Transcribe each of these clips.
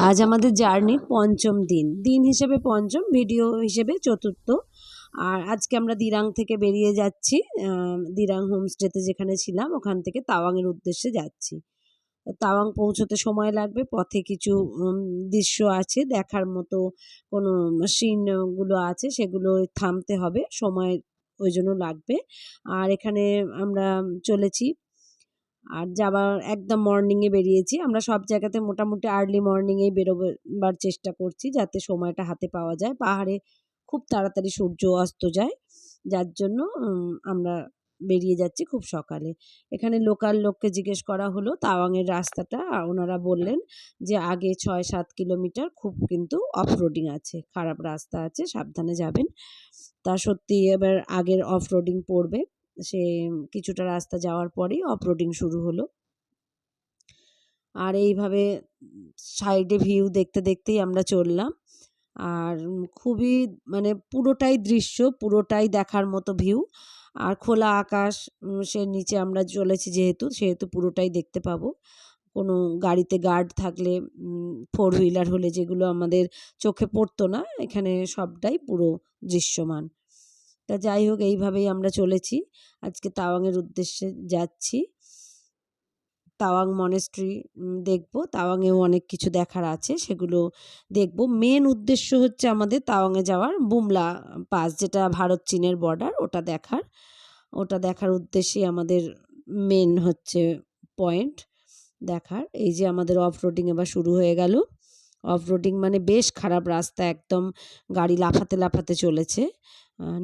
আজ আমাদের জার্নির পঞ্চম দিন হিসেবে পঞ্চম, ভিডিও হিসেবে চতুর্থ। আর আজকে আমরা দিরাং থেকে বেরিয়ে যাচ্ছি। দিরাং হোমস্টেতে যেখানে ছিলাম ওখান থেকে তাওয়াংয়ের উদ্দেশ্যে যাচ্ছি। তাওয়াং পৌঁছতে সময় লাগবে। পথে কিছু দৃশ্য আছে দেখার মতো, কোনো সিনগুলো আছে, সেগুলো থামতে হবে, সময় ওই জন্য লাগবে। আর এখানে আমরা চলেছি। আর যাবার একদম মর্নিংয়ে বেরিয়েছি। আমরা সব জায়গাতে মোটামুটি আর্লি মর্নিংয়েই বেরোবার চেষ্টা করছি, যাতে সময়টা হাতে পাওয়া যায়। পাহাড়ে খুব তাড়াতাড়ি সূর্য অস্ত যায়, যার জন্য আমরা বেরিয়ে যাচ্ছি খুব সকালে। এখানে লোকাল লোককে জিজ্ঞেস করা হলো তাওয়াংয়ের রাস্তাটা, ওনারা বললেন যে আগে ৬-৭ কিলোমিটার খুব কিন্তু অফ রোডিং আছে, খারাপ রাস্তা আছে, সাবধানে যাবেন। তা সত্যি এবার আগের অফ রোডিং পড়বে। সে কিছুটা রাস্তা যাওয়ার পরেই অফরোডিং শুরু হলো। আর এইভাবে সাইডে ভিউ দেখতে দেখতেই আমরা চললাম। আর খুবই মানে পুরোটাই দৃশ্য, পুরোটাই দেখার মতো ভিউ। আর খোলা আকাশ, সে নিচে আমরা চলেছি সেহেতু পুরোটাই দেখতে পাবো। কোনো গাড়িতে গার্ড থাকলে, ফোর হুইলার হলে যেগুলো আমাদের চোখে পড়তো না, এখানে সবটাই পুরো দৃশ্যমান। তা যাই হোক, এইভাবেই আমরা চলেছি। আজকে তাওয়াংয়ের উদ্দেশ্যে যাচ্ছি। তাওয়াং মনেস্ট্রি দেখব। তাওয়াংয়েও অনেক কিছু দেখার আছে, সেগুলো দেখব। মেন উদ্দেশ্য হচ্ছে আমাদের তাওয়াংয়ে যাওয়ার বুমলা পাস, যেটা ভারত চীনের বর্ডার, ওটা দেখার উদ্দেশ্যেই আমাদের মেন হচ্ছে পয়েন্ট দেখার। এই যে আমাদের অফ রোডিং এবার শুরু হয়ে গেল। অফ রোডিং মানে বেশ খারাপ রাস্তা, একদম গাড়ি লাফাতে লাফাতে চলেছে।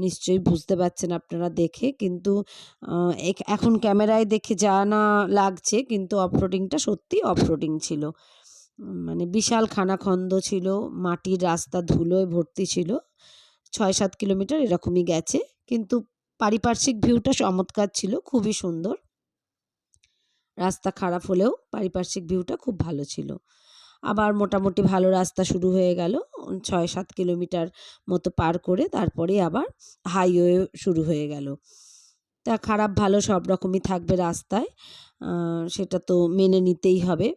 নিশ্চয়ই বুঝতে পারছেন আপনারা দেখে, কিন্তু এখন ক্যামেরায় দেখে যা না লাগছে, কিন্তু অফরোডিংটা সত্যি অফরোডিং ছিল। মানে বিশাল খানাখন্দ ছিল, মাটির রাস্তা ধুলোয় ভর্তি ছিল। ৬-৭ কিলোমিটার এরকমই গেছে, কিন্তু পারিপার্শ্বিক ভিউটা চমৎকার ছিল, খুবই সুন্দর। রাস্তা খারাপ হলেও পারিপার্শ্বিক ভিউটা খুব ভালো ছিল। আবার মোটামুটি ভালো রাস্তা শুরু হয়ে গেল। ৬-৭ কিলোমিটার মতো পার করে তারপরে আবার হাইওয়ে শুরু হয়ে গেল। তা খারাপ ভালো সব রকমই থাকবে রাস্তায়, সেটা তো মেনে নিতেই হবে।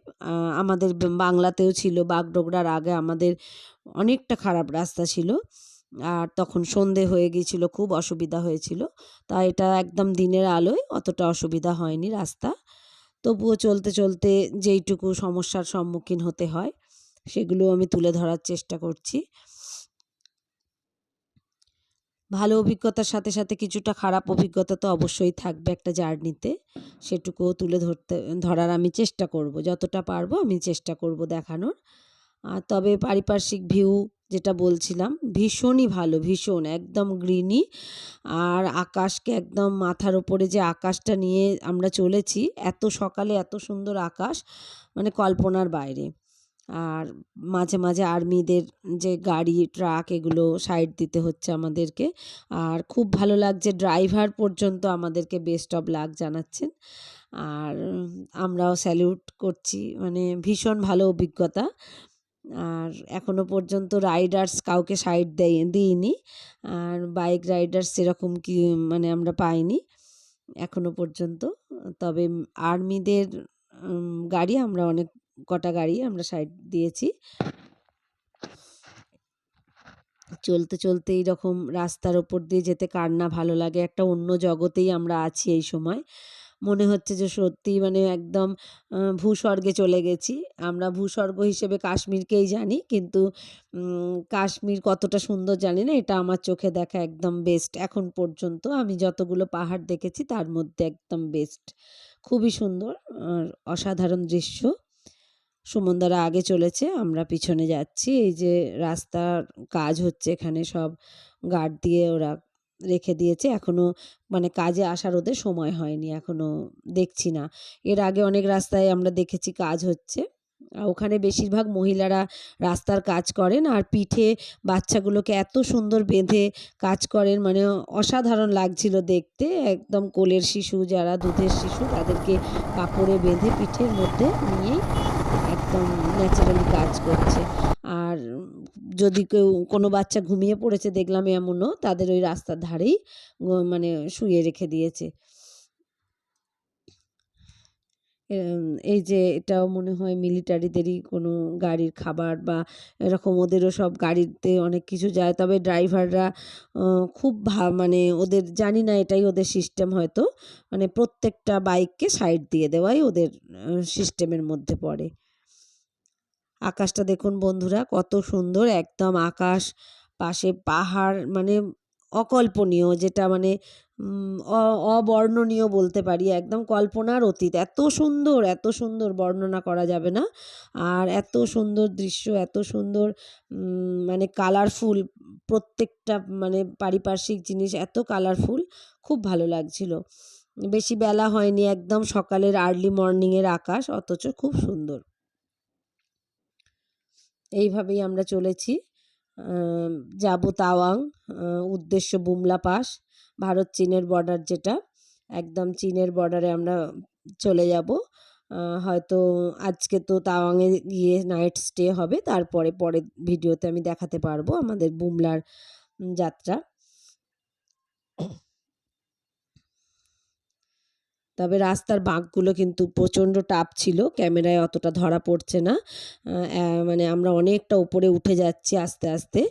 আমাদের বাংলাতেও ছিল, বাগডোগরার আগে আমাদের অনেকটা খারাপ রাস্তা ছিল। আর তখন সন্ধে হয়ে গিয়েছিল, খুব অসুবিধা হয়েছিল। তা এটা একদম দিনের আলোয় অতটা অসুবিধা হয়নি রাস্তা। তবুও চলতে চলতে যেইটুকু সমস্যার সম্মুখীন হতে হয়, সেগুলো আমি তুলে ধরার চেষ্টা করছি। ভালো অভিজ্ঞতার সাথে সাথে কিছুটা খারাপ অভিজ্ঞতা তো অবশ্যই থাকবে একটা জার্নিতে, সেটুকুও তুলে ধরার আমি চেষ্টা করব, যতটা পারবো আমি চেষ্টা করব দেখানোর। তবে পারিপার্শ্বিক ভিউ যেটা বলছিলাম, ভীষণই ভালো, ভীষণ একদম গ্রিনি। আর আকাশকে একদম মাথার ওপরে যে আকাশটা নিয়ে আমরা চলেছি, এত সকালে এত সুন্দর আকাশ, মানে কল্পনার বাইরে। আর মাঝে মাঝে আর্মিদের যে গাড়ি ট্রাক, এগুলো সাইড দিতে হচ্ছে আমাদেরকে। আর খুব ভালো লাগছে, ড্রাইভার পর্যন্ত আমাদেরকে বেস্ট অফ লাক জানাচ্ছেন। আর আমরাও স্যালিউট করছি, মানে ভীষণ ভালো অভিজ্ঞতা। আর এখনো পর্যন্ত রাইডার্স কাউকে সাইড দিইনি, আর বাইক রাইডার্স সেরকম কি মানে আমরা পাইনি এখনো পর্যন্ত। তবে আর্মিদের গাড়ি আমরা অনেক কটা গাড়ি আমরা সাইড দিয়েছি। চলতে চলতে এইরকম রাস্তার ওপর দিয়ে যেতে কার না ভালো লাগে, একটা অন্য জগতেই আমরা আছি এই সময়। মনে হচ্ছে যে সত্যিই মানে একদম ভূস্বর্গে চলে গেছি। আমরা ভূস্বর্গ হিসেবে কাশ্মীরকেই জানি, কিন্তু কাশ্মীর কতটা সুন্দর জানি না। এটা আমার চোখে দেখা একদম বেস্ট, এখন পর্যন্ত আমি যতগুলো পাহাড় দেখেছি তার মধ্যে একদম বেস্ট। খুবই সুন্দর আর অসাধারণ দৃশ্য। সুমনদারা আগে চলেছে, আমরা পিছনে যাচ্ছি। এই যে রাস্তার কাজ হচ্ছে, এখানে সব গার্ড দিয়ে ওরা রেখে দিয়েছে। এখনো মানে কাজে আসার ওদের সময় হয়নি, এখনো দেখছি না। এর আগে অনেক রাস্তায় আমরা দেখেছি কাজ হচ্ছে। ওখানে বেশিরভাগ মহিলারা রাস্তার কাজ করেন, আর পিঠে বাচ্চাগুলোকে এত সুন্দর বেঁধে কাজ করেন, মানে অসাধারণ লাগছিল দেখতে। একদম কোলের শিশু, যারা দুধের শিশু, তাদেরকে কাপড়ে বেঁধে পিঠের মধ্যে নিয়েই একদম ন্যাচারালি কাজ করছে। আর যদি কোনো বাচ্চা ঘুমিয়ে পড়েছে দেখলাম, এমনও তাদের ওই রাস্তার ধারেই মানে শুয়ে রেখে দিয়েছে। এই যে এটাও মনে হয় মিলিটারিদেরই কোনো গাড়ির খাবার বা এরকম, ওদেরও সব গাড়িতে অনেক কিছু যায়। তবে ড্রাইভাররা খুব মানে ওদের জানি না, এটাই ওদের সিস্টেম হয়তো, মানে প্রত্যেকটা বাইককে সাইড দিয়ে দেওয়াই ওদের সিস্টেমের মধ্যে পড়ে। আকাশটা দেখুন বন্ধুরা কত সুন্দর, একদম আকাশ, পাশে পাহাড়, মানে অকল্পনীয়, যেটা মানে অবর্ণনীয় বলতে পারি, একদম কল্পনার অতীত। এত সুন্দর, এত সুন্দর, বর্ণনা করা যাবে না। আর এত সুন্দর দৃশ্য, এত সুন্দর মানে কালারফুল, প্রত্যেকটা মানে পারিপার্শ্বিক জিনিস এত কালারফুল, খুব ভালো লাগছিল। বেশি বেলা হয়নি, একদম সকালের আর্লি মর্নিংয়ের আকাশ, অথচ খুব সুন্দর। এইভাবেই আমরা চলেছি, যাব তাওয়াং, উদ্দেশ্য বুমলা পাস, ভারত চীনের বর্ডার, যেটা একদম চীনের বর্ডারে আমরা চলে যাব। হয়তো আজকে তো তাওয়াংয়ে গিয়ে নাইট স্টে হবে, তারপরে পরের ভিডিওতে আমি দেখাতে পারবো আমাদের বুমলার যাত্রা। তবে রাস্তার বাঁকগুলো কিন্তু প্রচণ্ড টাফ ছিল, ক্যামেরায় অতটা ধরা পড়ছে না। মানে আমরা অনেকটা উপরে উঠে যাচ্ছি আস্তে আস্তে,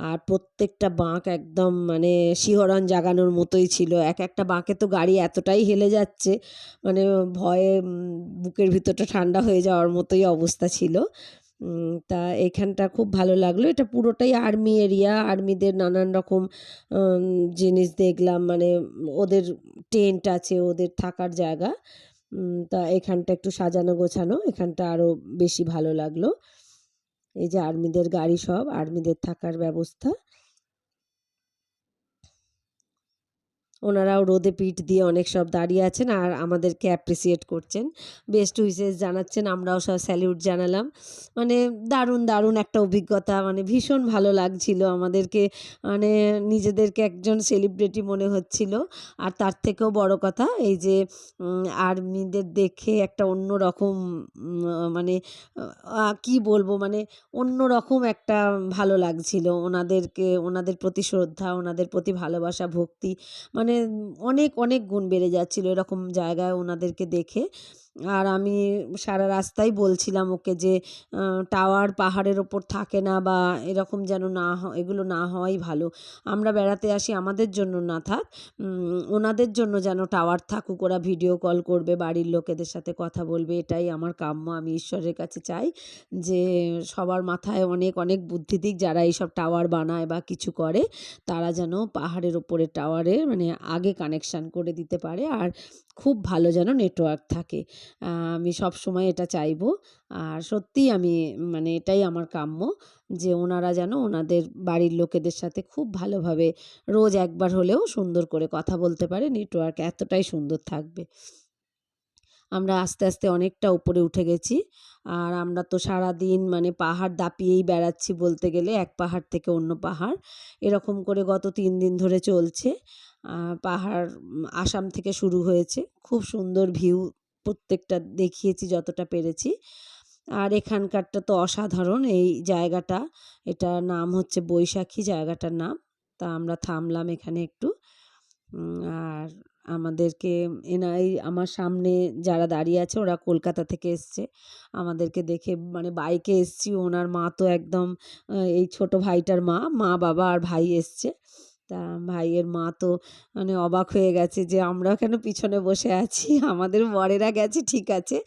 আর প্রত্যেকটা বাঁক একদম মানে শিহরণ জাগানোর মতোই ছিল। এক একটা বাঁকে তো গাড়ি এতটাই হেলে যাচ্ছে, মানে ভয়ে বুকের ভিতরটা ঠান্ডা হয়ে যাওয়ার মতোই অবস্থা ছিল। তা এখানটা খুব ভালো লাগলো। এটা পুরোটাই আর্মি এরিয়া, আর্মিদের নানান রকম জিনিস দেখলাম, মানে ওদের টেন্ট আছে, ওদের থাকার জায়গা। তা এখানটা একটু সাজানো গোছানো, এখানটা আরও বেশি ভালো লাগলো। এই যে আর্মিদের গাড়ি, সব আর্মিদের থাকার ব্যবস্থা। ওনারাও রোদে পিঠ দিয়ে অনেক সব দাঁড়িয়ে আছেন আর আমাদেরকে অ্যাপ্রিসিয়েট করছেন, বেস্ট উইশেস জানাচ্ছেন, আমরাও সব স্যালিউট জানালাম। মানে দারুণ দারুণ একটা অভিজ্ঞতা, মানে ভীষণ ভালো লাগছিল আমাদেরকে, মানে নিজেদেরকে একজন সেলিব্রিটি মনে হচ্ছিল। আর তার থেকেও বড় কথা, এই যে আর্মিদের দেখে একটা অন্য রকম মানে কি বলবো, মানে অন্য রকম একটা ভালো লাগছিল। ওনাদেরকে, ওনাদের প্রতি শ্রদ্ধা, ওনাদের প্রতি ভালোবাসা, ভক্তি, মানে অনেক অনেক গুণ বেড়ে যাচ্ছিল এরকম জায়গায় ওনাদেরকে দেখে। আর আমি সারা রাস্তায় বলছিলাম ওকে যে টাওয়ার পাহাড়ের ওপর থাকে না, বা এরকম যেন না হয়, এগুলো না হওয়াই ভালো। আমরা বেড়াতে আসি আমাদের জন্য না থাক, ওনাদের জন্য যেন টাওয়ার থাকুক, ওরা ভিডিও কল করবে, বাড়ির লোকেদের সাথে কথা বলবে, এটাই আমার কাম্য। আমি ঈশ্বরের কাছে চাই যে সবার মাথায় অনেক অনেক বুদ্ধি দিক, যারা এইসব টাওয়ার বানায় বা কিছু করে, তারা যেন পাহাড়ের ওপরে টাওয়ারে মানে আগে কানেকশান করে দিতে পারে, আর খুব ভালো যেন নেটওয়ার্ক থাকে। আমি সব সময় এটা চাইবো। আর সত্যিই আমি মানে এটাই আমার কাম্য, যে ওনারা যেন ওনাদের বাড়ির লোকেদের সাথে খুব ভালোভাবে রোজ একবার হলেও সুন্দর করে কথা বলতে পারে, নেটওয়ার্ক এতটাই সুন্দর থাকবে। আমরা আস্তে আস্তে অনেকটা উপরে উঠে গেছি, আর আমরা তো সারাদিন মানে পাহাড় দাপিয়েই বেড়াচ্ছি বলতে গেলে, এক পাহাড় থেকে অন্য পাহাড়, এরকম করে গত 3 দিন ধরে চলছে। পাহাড় আসাম থেকে শুরু হয়েছে, খুব সুন্দর ভিউ, প্রত্যেকটা দেখিয়েছি যতটা পেরেছি। আর এখানকারটা তো অসাধারণ এই জায়গাটা, এটার নাম হচ্ছে বৈশাখী জায়গাটার নাম। তা আমরা থামলাম এখানে একটু। আর আমাদেরকে এই আমার সামনে যারা দাঁড়িয়ে আছে ওরা কলকাতা থেকে এসছে, আমাদেরকে দেখে মানে বাইকে এসছি, ওনার মা তো একদম এই ছোট ভাইটার মা বাবা আর ভাই এসছে। তা ভাইয়ের মা তো মানে অবাক হয়ে গেছে যে আমরা কেন পিছনে বসে আছি, আমাদের বরেরা গেছে ঠিক আছে,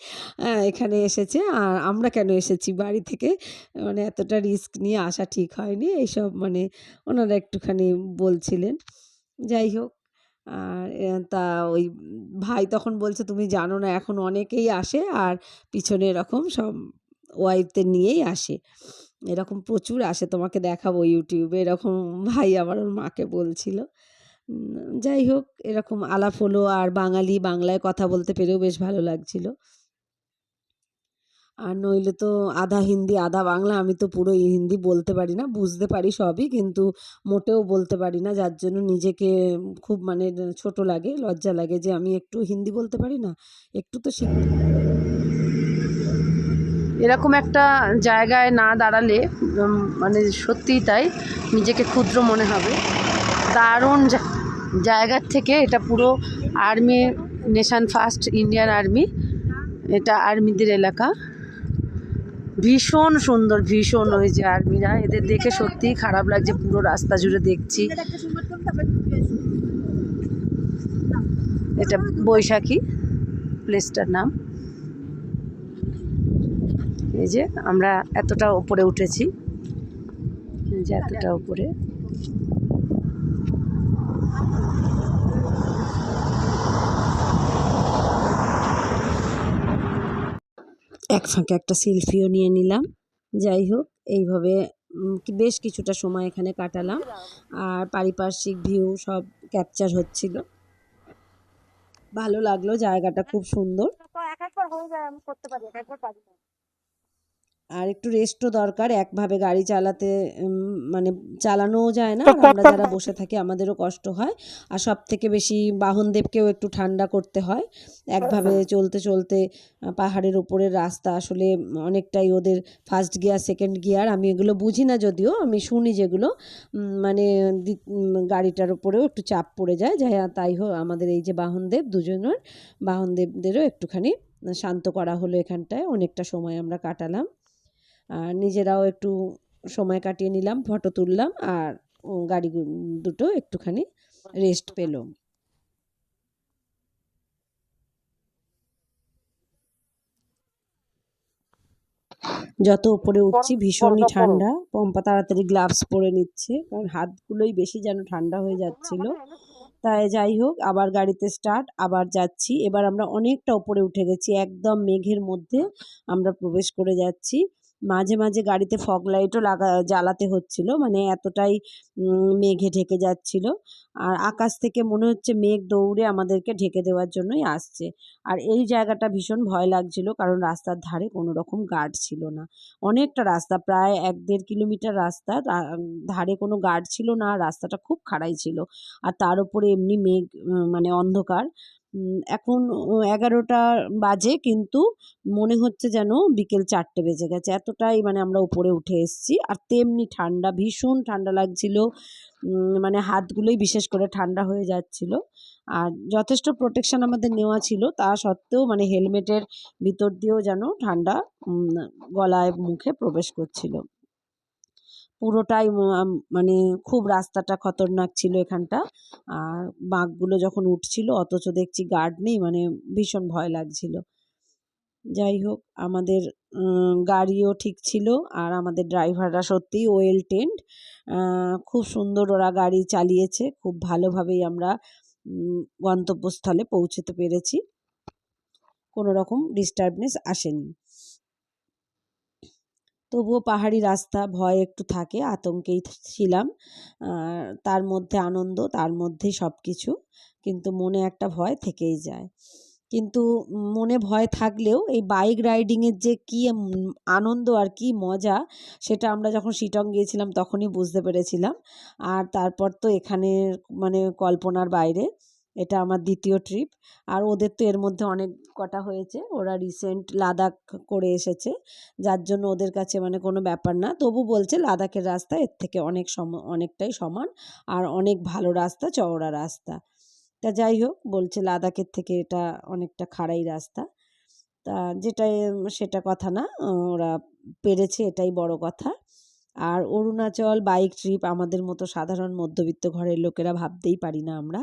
এখানে এসেছে, আর আমরা কেন এসেছি বাড়ি থেকে, মানে এতটা রিস্ক নিয়ে আসা ঠিক হয়নি, এইসব মানে ওনারা একটুখানি বলছিলেন। যাই হোক, আর তা ওই ভাই তখন বলছে, তুমি জানো না এখন অনেকেই আসে আর পিছনে এরকম সব ওয়াইফদের নিয়েই আসে, এরকম প্রচুর আসে, তোমাকে দেখাবো ইউটিউবে, এরকম ভাই আবার ওর মাকে বলছিল। যাই হোক, এরকম আলাপ হলো, আর বাংলায় কথা বলতে পেরেও বেশ ভালো লাগছিল। আর নইলে তো আধা হিন্দি আধা বাংলা, আমি তো পুরো হিন্দি বলতে পারি না, বুঝতে পারি সবই কিন্তু মোটেও বলতে পারি না, যার জন্য নিজেকে খুব মানে ছোট লাগে, লজ্জা লাগে যে আমি একটু হিন্দি বলতে পারি না, একটু তো শিখতে। এরকম একটা জায়গায় না দাঁড়ালে মানে সত্যিই তাই, নিজেকে ক্ষুদ্র মনে হবে। দারুণ জায়গার থেকে এটা পুরো army, nation first Indian army, এটা আর্মিদের এলাকা, ভীষণ সুন্দর, ভীষণ। ওই যে আর্মিরা, এদের দেখে সত্যিই খারাপ লাগছে, পুরো রাস্তা জুড়ে দেখছি। এটা বৈশাখী প্লেসটার নাম। এই যে আমরা এতটা উপরে উঠেছি, এই যে এতটা উপরে। এক ফাঁকে একটা সেলফিও নিয়ে নিলাম। যাই হোক, এইভাবে বেশ কিছুটা সময় এখানে কাটালাম, আর পারিপার্শ্বিক ভিউ সব ক্যাপচার হচ্ছিল। ভালো লাগলো, জায়গাটা খুব সুন্দর। আর একটু রেস্টও দরকার, একভাবে গাড়ি চালাতে মানে চালানোও যায় না, আর আমরা যারা বসে থাকি আমাদেরও কষ্ট হয়। আর সব থেকে বেশি বাহনদেবকেও একটু ঠান্ডা করতে হয়। একভাবে চলতে চলতে পাহাড়ের ওপরের রাস্তা আসলে অনেকটাই ওদের ফার্স্ট গিয়ার সেকেন্ড গিয়ার, আমি এগুলো বুঝি না, যদিও আমি শুনি যেগুলো মানে গাড়িটার ওপরেও একটু চাপ পড়ে যায়। যাই তাই হোক, আমাদের এই যে বাহনদেব, দুজনের বাহনদেবদেরও একটুখানি শান্ত করা হলো এখানটায়। অনেকটা সময় আমরা কাটালাম, আর নিজেরাও একটু সময় কাটিয়ে নিলাম, ফটো তুললাম, আর গাড়ি দুটো একটুখানি রেস্ট পেল। যত উপরে উঠছি ভীষণই ঠান্ডা। পম্পা তাড়াতাড়ি গ্লাভস পরে নিচ্ছে, কারণ হাতগুলোই বেশি যেন ঠান্ডা হয়ে যাচ্ছিল। তাই যাই হোক, আবার গাড়িতে স্টার্ট, আবার যাচ্ছি। এবার আমরা অনেকটা উপরে উঠে গেছি, একদম মেঘের মধ্যে আমরা প্রবেশ করে যাচ্ছি। মাঝে মাঝে গাড়িতে ফগ লাইটও জ্বালাতে হচ্ছিল, মানে এতটাই মেঘে ঢেকে যাচ্ছিল। আর আকাশ থেকে মনে হচ্ছে মেঘ দৌড়ে আমাদেরকে ঢেকে দেওয়ার জন্যই আসছে। আর এই জায়গাটা ভীষণ ভয় লাগছিল, কারণ রাস্তার ধারে কোনো রকম গার্ড ছিল না। অনেকটা রাস্তা, প্রায় ১-১.৫ কিলোমিটার রাস্তা, ধারে কোনো গার্ড ছিল না, রাস্তাটা খুব খাড়াই ছিল। আর তার উপরে এমনি মেঘ, মানে অন্ধকার। এখন ১১টা বাজে, কিন্তু মনে হচ্ছে যেন বিকেল ৪টে বেজে গেছে, এতটাই মানে আমরা উপরে উঠে এসেছি। আর তেমনি ঠান্ডা, ভীষণ ঠান্ডা লাগছিল, মানে হাতগুলোই বিশেষ করে ঠান্ডা হয়ে যাচ্ছিল। আর যথেষ্ট প্রোটেকশন আমাদের নেওয়া ছিল, তা সত্ত্বেও মানে হেলমেটের ভিতর দিয়েও যেন ঠান্ডা গলায় মুখে প্রবেশ করছিল। পুরোটাই মানে খুব রাস্তাটা খতরনাক ছিল এখানটা। আর বাঁকগুলো যখন উঠছিল, অথচ দেখছি গার্ড নেই, মানে ভীষণ ভয় লাগছিল। যাই হোক, আমাদের গাড়িও ঠিক ছিল, আর আমাদের ড্রাইভাররা সত্যিই ওয়েল ট্রেন্ড। খুব সুন্দর ওরা গাড়ি চালিয়েছে, খুব ভালোভাবেই আমরা গন্তব্যস্থলে পৌঁছতে পেরেছি, কোনো রকম ডিস্টার্বনেস আসেনি। তবুও পাহাড়ি রাস্তা, ভয় একটু থাকে, আতঙ্কেই ছিলাম। তার মধ্যে আনন্দ, তার মধ্যেই সব কিছু, কিন্তু মনে একটা ভয় থেকেই যায়। কিন্তু মনে ভয় থাকলেও এই বাইক রাইডিংয়ের যে কী আনন্দ আর কী মজা, সেটা আমরা যখন শিলং গিয়েছিলাম তখনই বুঝতে পেরেছিলাম। আর তারপর তো এখানে মানে কল্পনার বাইরে। এটা আমার দ্বিতীয় ট্রিপ। আর ওদের তো এর মধ্যে অনেক কটা হয়েছে, ওরা রিসেন্ট লাদাখ করে এসেছে, যার জন্য ওদের কাছে মানে কোনো ব্যাপার না। তবু বলছে লাদাখের রাস্তা এর থেকে অনেকটাই সমান, আর অনেক ভালো রাস্তা, চওড়া রাস্তা। তা যাই হোক, বলছে লাদাখের থেকে এটা অনেকটা খাড়াই রাস্তা। তা যেটাই সেটা কথা না, ওরা পেরেছে, এটাই বড় কথা। আর অরুণাচল বাইক ট্রিপ আমাদের মতো সাধারণ মধ্যবিত্ত ঘরের লোকেরা ভাবতেই পারি না আমরা।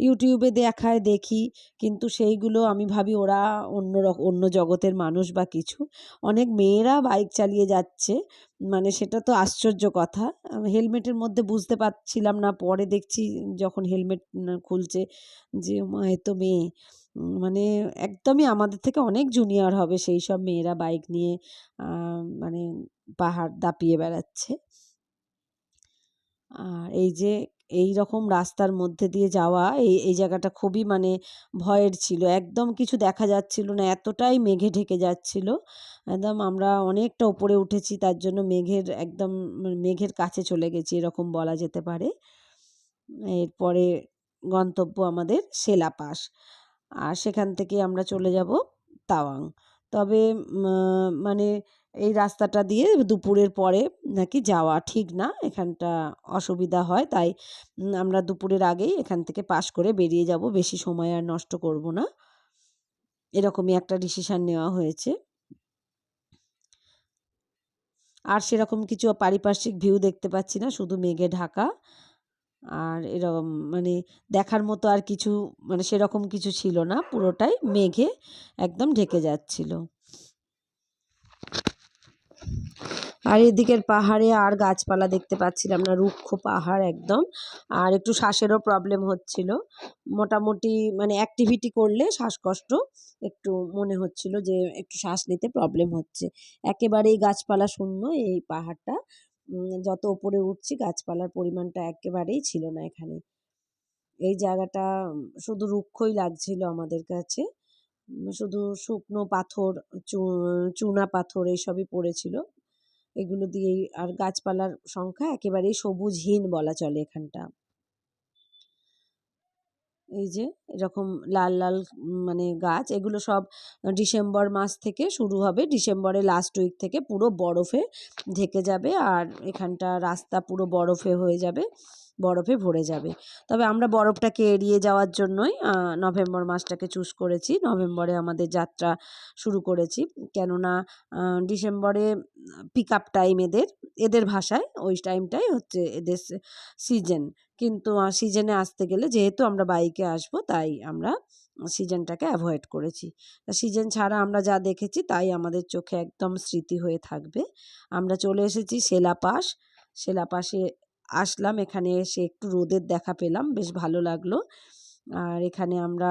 ইউটিউবে দেখায়, দেখি, কিন্তু সেইগুলো আমি ভাবি ওরা অন্য জগতের মানুষ বা কিছু। অনেক মেয়েরা বাইক চালিয়ে যাচ্ছে, মানে সেটা তো আশ্চর্য কথা। হেলমেটের মধ্যে বুঝতে পারছিলাম না, পরে দেখছি যখন হেলমেট খুলছে যে ওমা, এ তো মেয়ে। মানে একদমই আমাদের থেকে অনেক জুনিয়র হবে সেই সব মেয়েরা বাইক নিয়ে মানে পাহাড় দাপিয়ে বেড়াচ্ছে। আর এই যে এই রকম রাস্তার মধ্যে দিয়ে যাওয়া, এই জায়গাটা খুবই মানে ভয়ের ছিল, একদম কিছু দেখা যাচ্ছিল না, এতটাই মেঘে ঢেকে যাচ্ছিল। একদম আমরা অনেকটা উপরে উঠেছি, তার জন্য একদম মেঘের কাছে চলে গেছি, এরকম বলা যেতে পারে। এরপরে গন্তব্য আমাদের সেলা পাস, আর সেখান থেকে আমরা চলে যাব তাওয়াং। তবে মানে এই রাস্তাটা দিয়ে দুপুরের পরে নাকি যাওয়া ঠিক না, এখানটা অসুবিধা হয়, তাই আমরা দুপুরের আগেই এখান থেকে পাস করে বেরিয়ে যাব, বেশি সময় আর নষ্ট করব না। এরকমই একটা ডিসিশান নেওয়া হয়েছে। আর সেরকম কিছু পারিপার্শ্বিক ভিউ দেখতে পাচ্ছি না, শুধু মেঘে ঢাকা। আর এরকম মানে দেখার মতো আর কিছু মানে সেরকম কিছু ছিল না, পুরোটাই মেঘে একদম ঢেকে যাচ্ছিল। আর এদিকের পাহাড়ে আর গাছপালা দেখতে পাচ্ছিলাম না, রুক্ষ পাহাড় একদম। আর একটু শ্বাসেরও প্রবলেম হচ্ছিল, মোটামুটি মানে অ্যাক্টিভিটি করলে শ্বাসকষ্ট একটু মনে হচ্ছিল, যে একটু শ্বাস নিতে প্রবলেম হচ্ছে। একেবারেই গাছপালা শূন্য এই পাহাড়টা। যত ওপরে উঠছি গাছপালার পরিমাণটা একেবারেই ছিল না এখানে। এই জায়গাটা শুধু রুক্ষই লাগছিল আমাদের কাছে। শুধু শুকনো পাথর, চুনা পাথর এইসবই পড়েছিল। এগুলো দিয়েই, আর গাছপালার সংখ্যা একেবারেই সবুজহীন বলা চলে এখানটা। এই যে এরকম লাল লাল মানে গাছ, এগুলো সব ডিসেম্বর মাস থেকে শুরু হবে। ডিসেম্বরের লাস্ট উইক থেকে পুরো বরফে ঢেকে যাবে, আর এখানটা রাস্তা পুরো বরফে হয়ে যাবে, বরফে ভরে যাবে। তবে আমরা বরফটাকে এড়িয়ে যাওয়ার জন্যই নভেম্বর মাসটাকে চুজ করেছি। নভেম্বরে আমাদের যাত্রা শুরু করেছি, কেননা ডিসেম্বরে পিক আপ টাইম এদের ভাষায় ওই টাইমটাই হচ্ছে এদের সিজন। কিন্তু সিজনে আসতে গেলে, যেহেতু আমরা বাইকে আসবো, তাই আমরা সিজনটাকে অ্যাভয়েড করেছি। সিজন ছাড়া আমরা যা দেখেছি তাই আমাদের চোখে একদম স্মৃতি হয়ে থাকবে। আমরা চলে এসেছি সেলাপাস। সেলাপাসে আসলাম, এখানে এসে একটু রোদের দেখা পেলাম, বেশ ভালো লাগলো। আর এখানে আমরা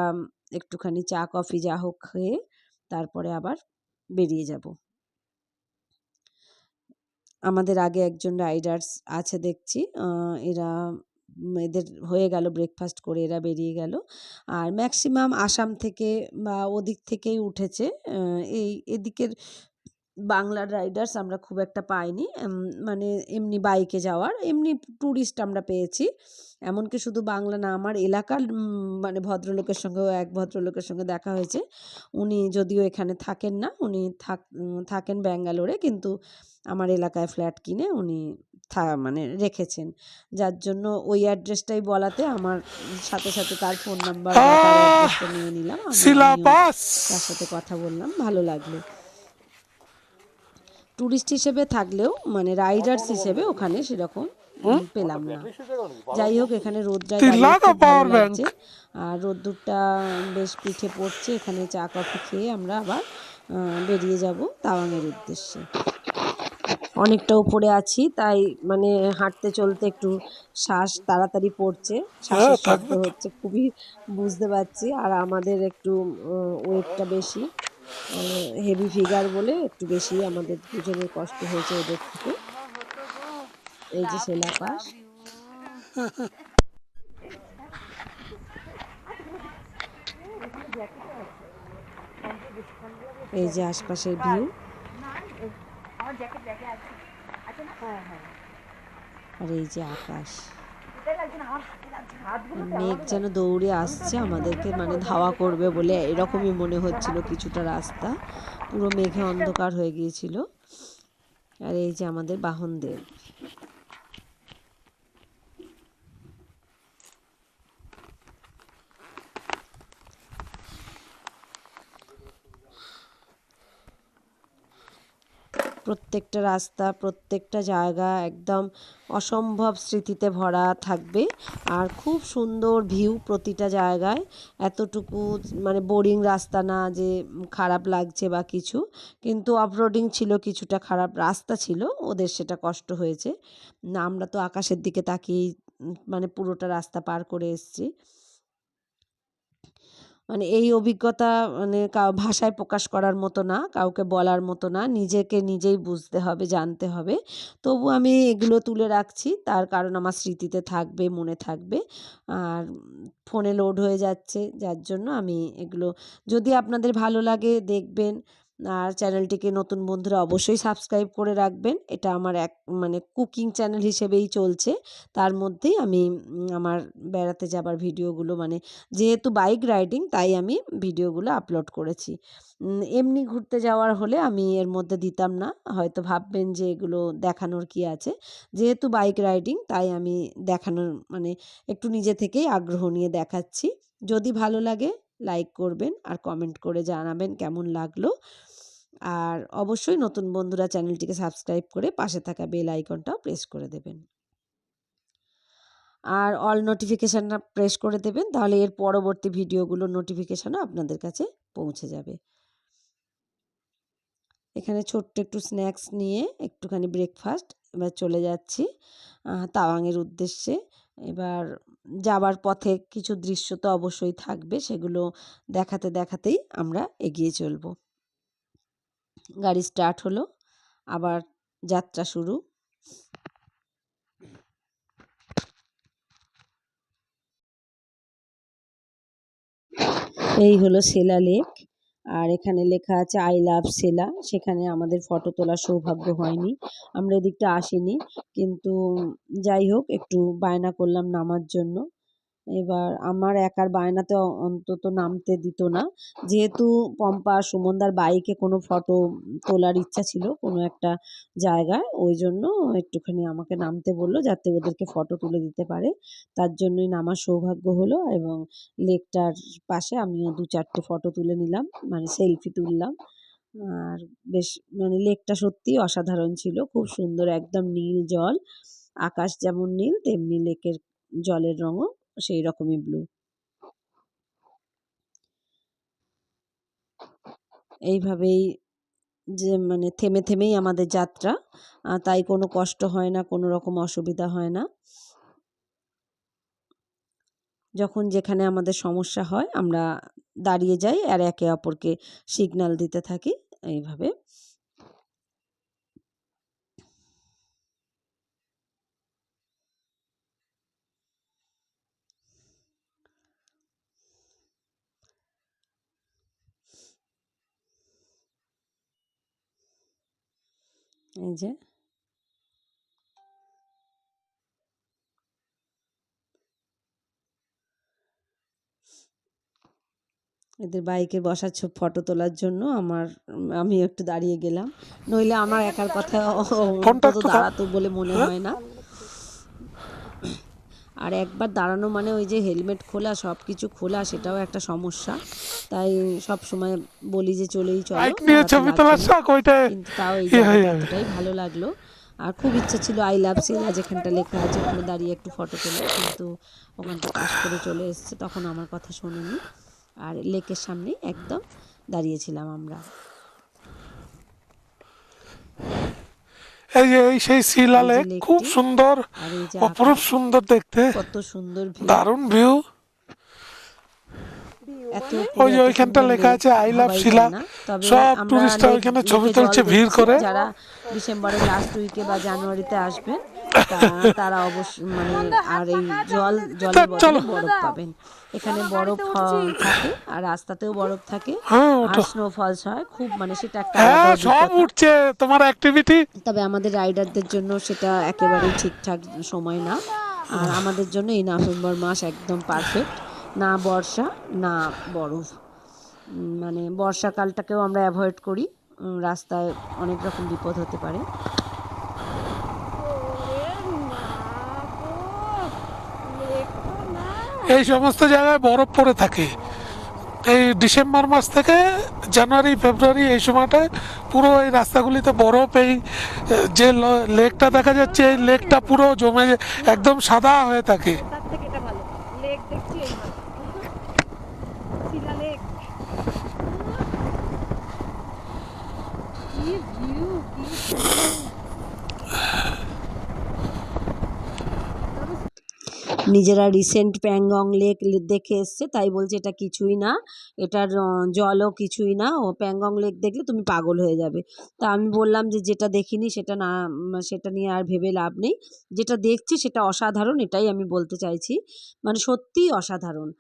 একটুখানি চা কফি যা হোক খেয়ে তারপরে আবার বেরিয়ে যাব। আমাদের আগে একজন রাইডার্স আছে দেখছি, এরা এদের হয়ে গেল ব্রেকফাস্ট করে এরা বেরিয়ে গেল। আর ম্যাক্সিমাম আসাম থেকে বা ওদিক থেকেই উঠেছে। এদিকের বাংলার রাইডার্স আমরা খুব একটা পাইনি, মানে এমনি বাইকে যাওয়ার এমনি ট্যুরিস্ট আমরা পেয়েছি। এমনকি শুধু বাংলা না, আমার এলাকার মানে ভদ্রলোকের সঙ্গেও এক ভদ্রলোকের সঙ্গে দেখা হয়েছে। উনি যদিও এখানে থাকেন না, উনি থাকেন ব্যাঙ্গালোরে, কিন্তু আমার এলাকায় ফ্ল্যাট কিনে উনি মানে রেখেছেন। যার জন্য ওই অ্যাড্রেসটাই বলাতে আমার সাথে সাথে তার ফোন নাম্বার বা তার অ্যাড্রেসটা নিয়ে নিলাম। আমিও তার সাথে কথা বললাম, ভালো লাগলো। ট্যুরিস্ট হিসেবে থাকলেও মানে রাইডার্স হিসেবে ওখানে সেরকম পেলাম না। যাই হোক, এখানে রোদটায় দাঁড়িয়ে খুব ভালো লাগছে, আর রোদ্দুরটা বেশ পিঠে পড়ছে। এখানে চা কফি খেয়ে আমরা আবার বেরিয়ে যাব তাওয়াংয়ের উদ্দেশ্যে। অনেকটা উপরে আছি, তাই মানে হাঁটতে চলতে একটু শ্বাস তাড়াতাড়ি পড়ছে, শ্বাসের শব্দ হচ্ছে খুবই, বুঝতে পারছি। আর আমাদের একটু ওয়েটটা বেশি, হেভি ফিগার বলে একটু বেশি আমাদের দুজনের কষ্ট হয়েছে ওদের থেকে। এই যে সেলাপাস, এই যে আশপাশের ভিউ, আর এই যে আকাশ। মেঘ যেন দৌড়ে আসছে আমাদেরকে মানে ধাওয়া করবে বলে, এরকমই মনে হচ্ছিল কিছুটা রাস্তা, পুরো মেঘে অন্ধকার হয়ে গিয়েছিল। আর এই যে আমাদের বাহনদেব। প্রত্যেকটা রাস্তা, প্রত্যেকটা জায়গা একদম অসম্ভব স্মৃতিতে ভরা থাকবে, আর খুব সুন্দর ভিউ প্রতিটা জায়গায়। এতটুকু মানে বোরিং রাস্তা না যে খারাপ লাগছে বা কিছু, কিন্তু অফরোডিং ছিল, কিছুটা খারাপ রাস্তা ছিল, ওদের সেটা কষ্ট হয়েছে না। আমরা তো আকাশের দিকে তাকিয়েই মানে পুরোটা রাস্তা পার করে এসেছি। মানে এই অভিজ্ঞতা মানে ভাষায় প্রকাশ করার মতো না, কাউকে বলার মতো না, নিজেকে নিজেই বুঝতে হবে, জানতে হবে। তবু আমি এগুলো তুলে রাখছি, তার কারণ আমার স্মৃতিতে থাকবে, মনে থাকবে। আর ফোনে লোড হয়ে যাচ্ছে, যার জন্য আমি এগুলো, যদি আপনাদের ভালো লাগে দেখবেন। আর চ্যানেলটিকে নতুন বন্ধুরা অবশ্যই সাবস্ক্রাইব করে রাখবেন। এটা আমার এক মানে কুকিং চ্যানেল হিসেবেই চলছে। তার মধ্যেই আমি আমার বেড়াতে যাবার ভিডিওগুলো, মানে যেহেতু বাইক রাইডিং তাই আমি ভিডিওগুলো আপলোড করেছি। এমনি ঘুরতে যাওয়ার হলে আমি এর মধ্যে দিতাম না, হয়তো ভাববেন যে এগুলো দেখানোর কি আছে। যেহেতু বাইক রাইডিং তাই আমি দেখানোর মানে একটু নিজে থেকেই আগ্রহ নিয়ে দেখাচ্ছি। যদি ভালো লাগে লাইক করবেন আর কমেন্ট করে জানাবেন কেমন লাগলো। আর অবশ্যই নতুন বন্ধুরা চ্যানেলটিকে সাবস্ক্রাইব করে পাশে থাকা বেল আইকনটাও প্রেস করে দেবেন। আর অল নোটিফিকেশানটা প্রেস করে দেবেন, তাহলে এর পরবর্তী ভিডিওগুলোর নোটিফিকেশানও আপনাদের কাছে পৌঁছে যাবে। এখানে ছোট্ট একটু স্ন্যাক্স নিয়ে একটুখানি ব্রেকফাস্ট, এবার চলে যাচ্ছি তাওয়াংয়ের উদ্দেশ্যে। এবার যাবার পথে কিছু দৃশ্য তো অবশ্যই থাকবে, সেগুলো দেখাতে দেখাতেই আমরা এগিয়ে চলব। গাড়ি স্টার্ট হলো, আবার যাত্রা শুরু। এই হলো সেলা লেক, আর এখানে লেখা আছে আই লাভ সেলা। সেখানে আমাদের ফটো তোলার সৌভাগ্য হয়নি, আমরা এদিকটা আসিনি, কিন্তু যাই হোক একটু বায়না করলাম নামার জন্য। এবার আমার একার বায়নাতে অন্তত নামতে দিত না, যেহেতু পম্পা সুমনদার বাইকে কোনো ফটো তোলার ইচ্ছা ছিল কোনো একটা জায়গায়, ওই জন্য একটুখানি আমাকে নামতে বললো যাতে ওদেরকে ফটো তুলে দিতে পারে। তার জন্যই নামার সৌভাগ্য হলো, এবং লেকটার পাশে আমিও 2-4টে ফটো তুলে নিলাম, মানে সেলফি তুললাম। আর বেশ মানে লেকটা সত্যিই অসাধারণ ছিল, খুব সুন্দর, একদম নীল জল, আকাশ যেমন নীল তেমনি লেকের জলের রঙও সেই রকমই ব্লু। এইভাবেই যে মানে থেমে থেমেই আমাদের যাত্রা, তাই কোনো কষ্ট হয় না, কোনো রকম অসুবিধা হয় না। যখন যেখানে আমাদের সমস্যা হয় আমরা দাঁড়িয়ে যাই আর একে অপরকে সিগন্যাল দিতে থাকি এইভাবে। এই যে এদের বাইকে বসার ফটো তোলার জন্য আমি একটু দাঁড়িয়ে গেলাম, নইলে আমার একার কথা ফোনটা অন্তত একটু দাঁড়াতো বলে মনে হ্যাঁ? হয় না। আর একবার দাঁড়ানো মানে ওই যে হেলমেট খোলা সব কিছু খোলা, সেটাও একটা সমস্যা। তাই সব সময় বলি যে চলেই চলো, বাইক নিয়ে দাঁড়াতে ছবি লাগবে তোলার না। শখ ওইটা কিন্তু তাও এই হয়ে জায়গাটা যাবে। এতটাই ভালো লাগলো, আর খুব ইচ্ছে ছিল আই লাভ শিলা যেখানটা লেখা আছে ওখানে দাঁড়িয়ে একটু ফটো তোলার, কিন্তু ওখানটা পাশ করে চলে এসছে, তখন আমার কথা শোনেনি। আর লেকের সামনেই একদম দাঁড়িয়েছিলাম আমরা। এই যে এই সেই এই যে শিলালেক খুব লেকটি, সুন্দর, আর এই যে অপরূপ আকাশ, সুন্দর দেখতে, কত সুন্দর ভিউ। দারুণ ভিউ। এত ওই উপরে যে এত ওইখানটা সুন্দর লেখা লেক আছে আই লাভ ভাবাই শিলা। যায় না। তবে সব আমরা টুরিস্টরা ওইখানে ছবি লেকে জল তুলছে ভিড় দেখছি, করে। যারা ডিসেম্বরের লাস্ট উইকে বা জানুয়ারিতে আসবেন তারা অবশ্য মানে আর এই জলের বদলে চলো। বরফ পাবেন। এখানে বরফ থাকে, আর রাস্তাতেও বরফ থাকে, হ্যাঁ আর ওঠো। স্নোফলস হয় খুব, মানে সেটা একটা আলাদা হ্যাঁ সব অভিজ্ঞতা। উঠছে তোমার অ্যাক্টিভিটি। তবে আমাদের রাইডারদের জন্য সেটা একেবারেই ঠিকঠাক সময় না, আর আমাদের জন্য এই নভেম্বর মাস একদম পারফেক্ট, না বর্ষা না বরফ। মানে বর্ষাকালটাকেও আমরা অ্যাভয়েড করি, রাস্তায় অনেক রকম বিপদ হতে পারে। এই সমস্ত জায়গায় বরফ পড়ে থাকে এই ডিসেম্বর মাস থেকে জানুয়ারি ফেব্রুয়ারি, এই সময়টায় পুরো এই রাস্তাগুলিতে বরফ। এই যে লেকটা দেখা যাচ্ছে এই লেকটা পুরো জমে একদম সাদা হয়ে থাকে। তার থেকে এটা ভালো লেক দেখছি এই ভালো শিলা লেক কি ভিউ কি নিজেরা রিসেন্ট প্যাংগং লেক দেখে এসছে, তাই বলছে এটা কিছুই না, এটার জলও কিছুই না, ও প্যাংগং লেক দেখলে তুমি পাগল হয়ে যাবে। তা আমি বললাম যে যেটা দেখিনি সেটা না, সেটা নিয়ে আর ভেবে লাভ নেই, যেটা দেখছি সেটা অসাধারণ, এটাই আমি বলতে চাইছি, মানে সত্যিই অসাধারণ।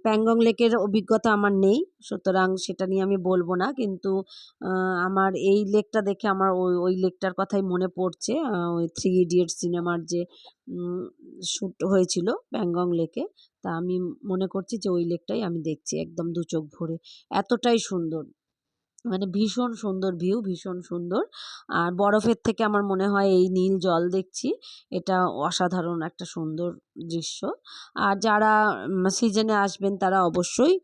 প্যাংগং লেকের অভিজ্ঞতা আমার নেই, সুতরাং সেটা নিয়ে আমি বলবো না, কিন্তু আমার এই লেকটা দেখে আমার ওই লেকটার কথাই মনে পড়ছে, ওই 3 ইডিয়টস সিনেমার যে শ্যুট হয়েছিল প্যাংগং লেকে। তা আমি মনে করছি যে ওই লেকটাই আমি দেখছি একদম দু চোখ ভরে, এতটাই সুন্দর। মানে ভীষণ সুন্দর ভিউ, ভীষণ সুন্দর। আর বরফের থেকে আমার মনে হয় এই নীল জল দেখছি এটা অসাধারণ একটা সুন্দর দৃশ্য। আর যারা সিজনে আসবেন তারা অবশ্যই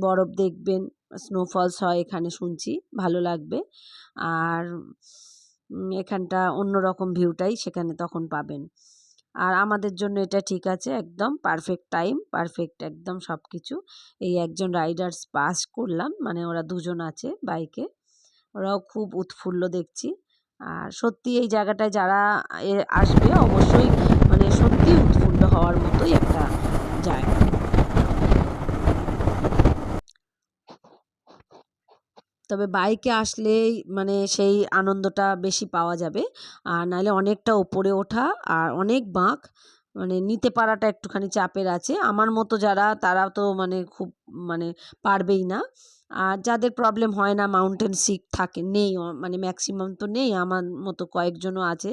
বরফ দেখবেন, স্নোফলস হয় এখানে শুনছি, ভালো লাগবে। আর এখানটা অন্যরকম ভিউটাই সেখানে তখন পাবেন। আর আমাদের জন্য এটা ঠিক আছে, একদম পারফেক্ট টাইম, পারফেক্ট একদম সব কিছু। এই একজন রাইডার্স পাস করলাম, মানে ওরা দুজন আছে বাইকে, ওরাও খুব উৎফুল্ল দেখছি। আর সত্যি এই জায়গাটায় যারা আসবে অবশ্যই মানে সত্যি উৎফুল্ল হওয়ার মতোই একটা জায়গা। তবে বাইকে আসলেই মানে সেই আনন্দটা বেশি পাওয়া যাবে। আর নাহলে অনেকটা ওপরে ওঠা আর অনেক বাঁক, মানে নিতে পারাটা একটুখানি চাপের আছে। আমার মতো যারা তারা তো মানে খুব মানে পারবেই না। আর যাদের প্রবলেম হয় না, মাউন্টেন সিক থাকে নেই, মানে ম্যাক্সিমাম তো নেই, আমার মতো কয়েকজনও আছে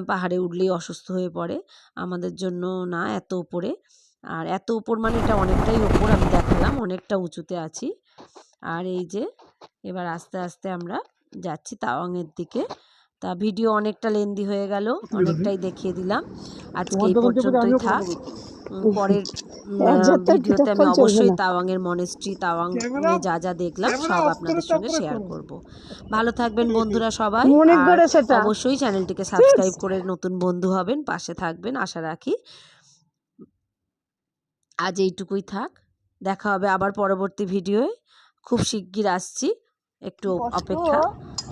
পাহাড়ে উঠলেই অসুস্থ হয়ে পড়ে, আমাদের জন্য না এত উপরে। আর এত উপর মানে এটা অনেকটাই উপর, আমি দেখালাম অনেকটা উঁচুতে আছি। আর এই যে এবার আস্তে আস্তে আমরা যাচ্ছি তাওয়াংয়ের দিকে। তা ভিডিও অনেকটা লেন্দি হয়ে গেল, অনেকটাই দেখিয়ে দিলাম, আজকে এই পর্যন্তই থাক। পরের ভিডিওতে আমি অবশ্যই তাওয়াংয়ের মনেস্ট্রি, তাওয়াংয়ে যা যা দেখলাম সব আপনাদের সঙ্গে শেয়ার করব। ভালো থাকবেন বন্ধুরা সবাই, আর অবশ্যই চ্যানেলটিকে সাবস্ক্রাইব করে নতুন বন্ধু হবেন, পাশে থাকবেন আশা রাখি। আজ এইটুকুই থাক, দেখা হবে আবার পরবর্তী ভিডিওয়ে, খুব শিগগির আসছি, একটু অপেক্ষা।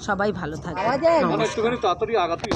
সবাই ভালো থাকবেন, নমস্কার।